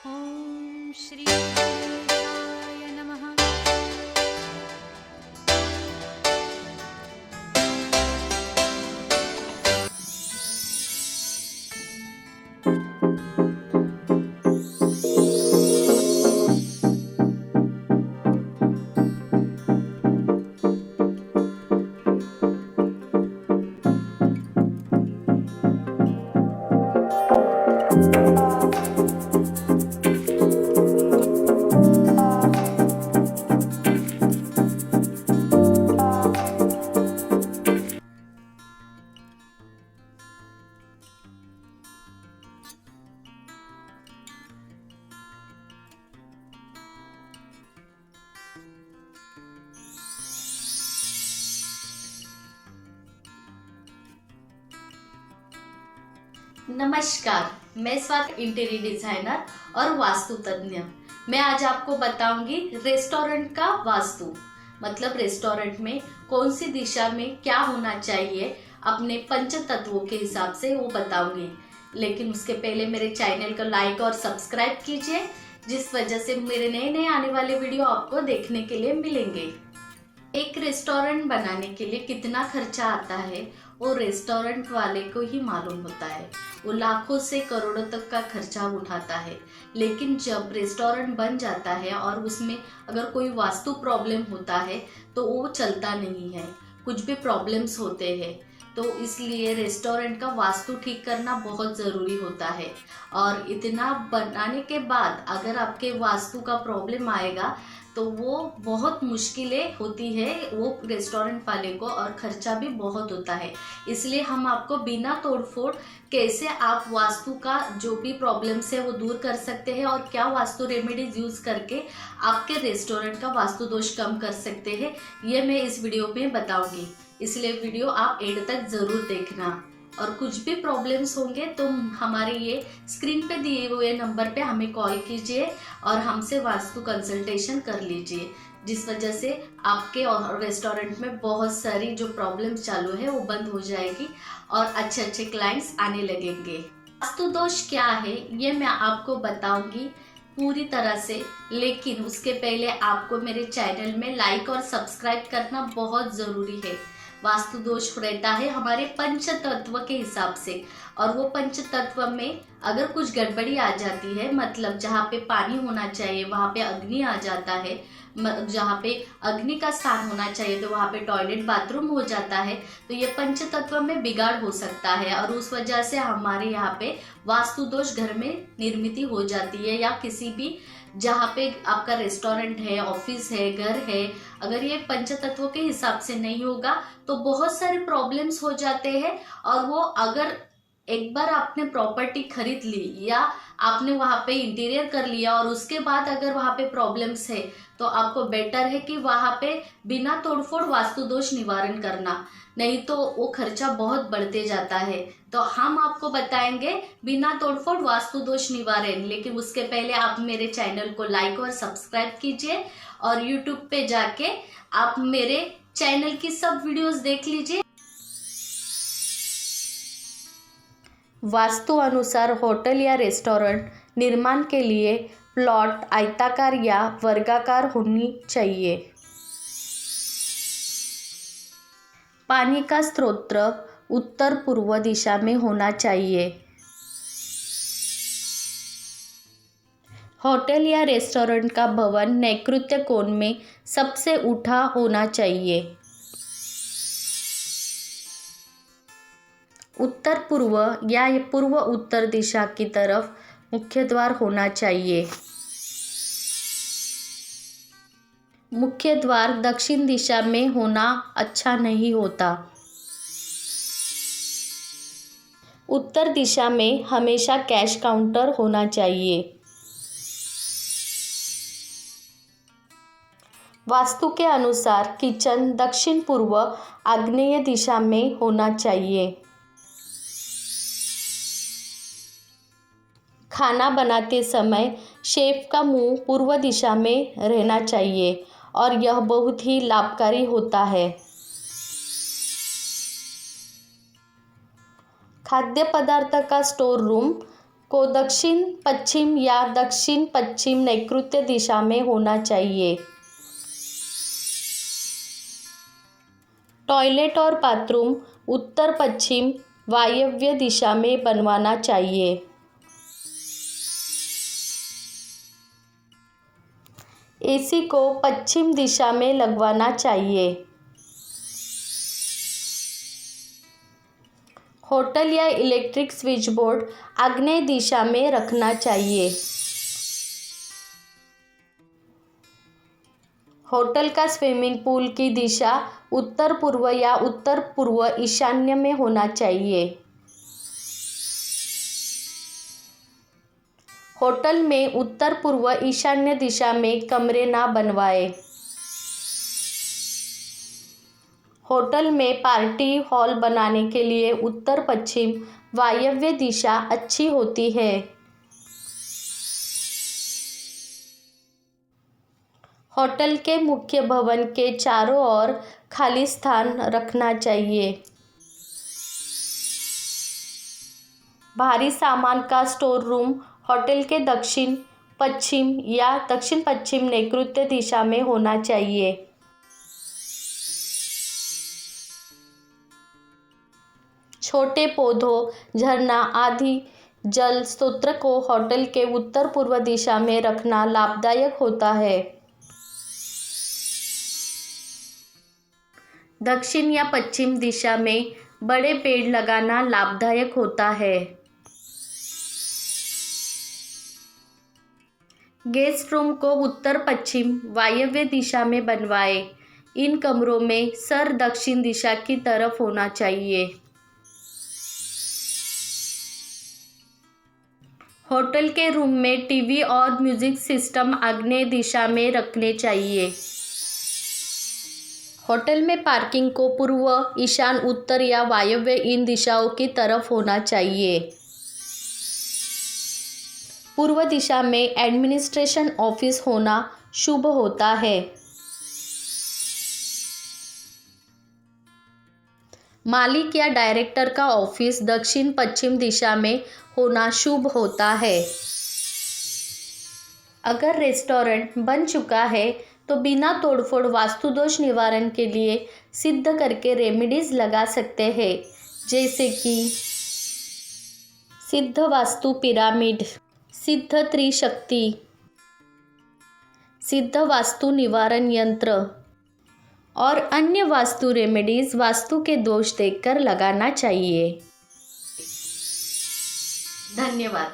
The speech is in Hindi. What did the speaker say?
ॐ श्री गणेशाय नमः। नमस्कार, मैं स्वाति इंटीरियर डिजाइनर और वास्तु तज्ञ। मैं आज आपको बताऊंगी रेस्टोरेंट का वास्तु, मतलब रेस्टोरेंट में कौन सी दिशा में क्या होना चाहिए अपने पंच तत्वों के हिसाब से वो बताऊंगी। लेकिन उसके पहले मेरे चैनल को लाइक और सब्सक्राइब कीजिए, जिस वजह से मेरे नए नए आने वाले वीडियो आपको देखने के लिए मिलेंगे। एक रेस्टोरेंट बनाने के लिए कितना खर्चा आता है वो रेस्टोरेंट वाले को ही मालूम होता है। वो लाखों से करोड़ों तक का खर्चा उठाता है, लेकिन जब रेस्टोरेंट बन जाता है और उसमें अगर कोई वास्तु प्रॉब्लम होता है तो वो चलता नहीं है, कुछ भी प्रॉब्लम्स होते हैं। तो इसलिए रेस्टोरेंट का वास्तु ठीक करना बहुत ज़रूरी होता है। और इतना बनाने के बाद अगर आपके वास्तु का प्रॉब्लम आएगा तो वो बहुत मुश्किलें होती है वो रेस्टोरेंट वाले को, और खर्चा भी बहुत होता है। इसलिए हम आपको बिना तोड़फोड़ कैसे आप वास्तु का जो भी प्रॉब्लम्स है वो दूर कर सकते हैं और क्या वास्तु रेमेडीज यूज करके आपके रेस्टोरेंट का वास्तु दोष कम कर सकते हैं, ये मैं इस वीडियो में बताऊंगी। इसलिए वीडियो आप एंड तक जरूर देखना। और कुछ भी प्रॉब्लम्स होंगे तो हमारे ये स्क्रीन पे दिए हुए नंबर पे हमें कॉल कीजिए और हमसे वास्तु कंसल्टेशन कर लीजिए, जिस वजह से आपके और रेस्टोरेंट में बहुत सारी जो प्रॉब्लम्स चालू है वो बंद हो जाएगी और अच्छे अच्छे क्लाइंट्स आने लगेंगे। वास्तु दोष क्या है ये मैं आपको बताऊंगी पूरी तरह से, लेकिन उसके पहले आपको मेरे चैनल में लाइक और सब्सक्राइब करना बहुत ज़रूरी है। वास्तु दोष रहता है हमारे पंच तत्व के हिसाब से, और वो पंच तत्व में अगर कुछ गड़बड़ी आ जाती है, मतलब जहाँ पे पानी होना चाहिए वहाँ पे अग्नि आ जाता है, जहाँ पे अग्नि का स्थान होना चाहिए तो वहाँ पे टॉयलेट बाथरूम हो जाता है, तो ये पंच तत्व में बिगाड़ हो सकता है और उस वजह से हमारे यहाँ पे वास्तु दोष घर में निर्मित हो जाती है। या किसी भी जहाँ पे आपका रेस्टोरेंट है, ऑफिस है, घर है, अगर ये पंच तत्वों के हिसाब से नहीं होगा तो बहुत सारे प्रॉब्लम्स हो जाते हैं। और वो अगर एक बार आपने प्रॉपर्टी खरीद ली या आपने वहाँ पे इंटीरियर कर लिया और उसके बाद अगर वहाँ पे प्रॉब्लम्स है तो आपको बेटर है कि वहाँ पे बिना तोड़फोड़ वास्तु दोष निवारण करना, नहीं तो वो खर्चा बहुत बढ़ते जाता है। तो हम आपको बताएंगे बिना तोड़फोड़ वास्तु दोष निवारण, लेकिन उसके पहले आप मेरे चैनल को लाइक और सब्सक्राइब कीजिए और यूट्यूब पे जाके आप मेरे चैनल की सब वीडियोस देख लीजिए। वास्तु अनुसार होटल या रेस्टोरेंट निर्माण के लिए प्लॉट आयताकार या वर्गाकार होनी चाहिए। पानी का स्रोत उत्तर पूर्व दिशा में होना चाहिए। होटल या रेस्टोरेंट का भवन नैऋत्य कोण में सबसे ऊंचा होना चाहिए। उत्तर पूर्व या पूर्व उत्तर दिशा की तरफ मुख्य द्वार होना चाहिए। मुख्य द्वार दक्षिण दिशा में होना अच्छा नहीं होता। उत्तर दिशा में हमेशा कैश काउंटर होना चाहिए। वास्तु के अनुसार किचन दक्षिण पूर्व आग्नेय दिशा में होना चाहिए। खाना बनाते समय शेफ का मुंह पूर्व दिशा में रहना चाहिए और यह बहुत ही लाभकारी होता है। खाद्य पदार्थ का स्टोर रूम को दक्षिण पश्चिम या दक्षिण पश्चिम नैऋत्य दिशा में होना चाहिए। टॉयलेट और बाथरूम उत्तर पश्चिम वायव्य दिशा में बनवाना चाहिए। एसी को पश्चिम दिशा में लगवाना चाहिए। होटल या इलेक्ट्रिक स्विच बोर्ड आग्नेय दिशा में रखना चाहिए। होटल का स्विमिंग पूल की दिशा उत्तर पूर्व या उत्तर पूर्व ईशान्य में होना चाहिए। होटल में उत्तर पूर्व ईशान्य दिशा में कमरे ना बनवाएं। होटल में पार्टी हॉल बनाने के लिए उत्तर पश्चिम वायव्य दिशा अच्छी होती है। होटल के मुख्य भवन के चारों ओर खाली स्थान रखना चाहिए। भारी सामान का स्टोर रूम होटल के दक्षिण पश्चिम या दक्षिण पश्चिम नैऋत्य दिशा में होना चाहिए। छोटे पौधों, झरना आदि जल स्रोत को होटल के उत्तर पूर्व दिशा में रखना लाभदायक होता है। दक्षिण या पश्चिम दिशा में बड़े पेड़ लगाना लाभदायक होता है। गेस्ट रूम को उत्तर पश्चिम वायव्य दिशा में बनवाएं। इन कमरों में सर दक्षिण दिशा की तरफ होना चाहिए। होटल के रूम में टीवी और म्यूजिक सिस्टम आग्नेय दिशा में रखने चाहिए। होटल में पार्किंग को पूर्व, ईशान, उत्तर या वायव्य इन दिशाओं की तरफ होना चाहिए। पूर्व दिशा में एडमिनिस्ट्रेशन ऑफिस होना शुभ होता है। मालिक या डायरेक्टर का ऑफिस दक्षिण पश्चिम दिशा में होना शुभ होता है। अगर रेस्टोरेंट बन चुका है तो बिना तोड़फोड़ वास्तु दोष निवारण के लिए सिद्ध करके रेमेडीज लगा सकते हैं, जैसे कि सिद्ध वास्तु पिरामिड, सिद्ध त्रिशक्ति, सिद्ध वास्तु निवारण यंत्र और अन्य वास्तु रेमेडीज वास्तु के दोष देखकर लगाना चाहिए। धन्यवाद।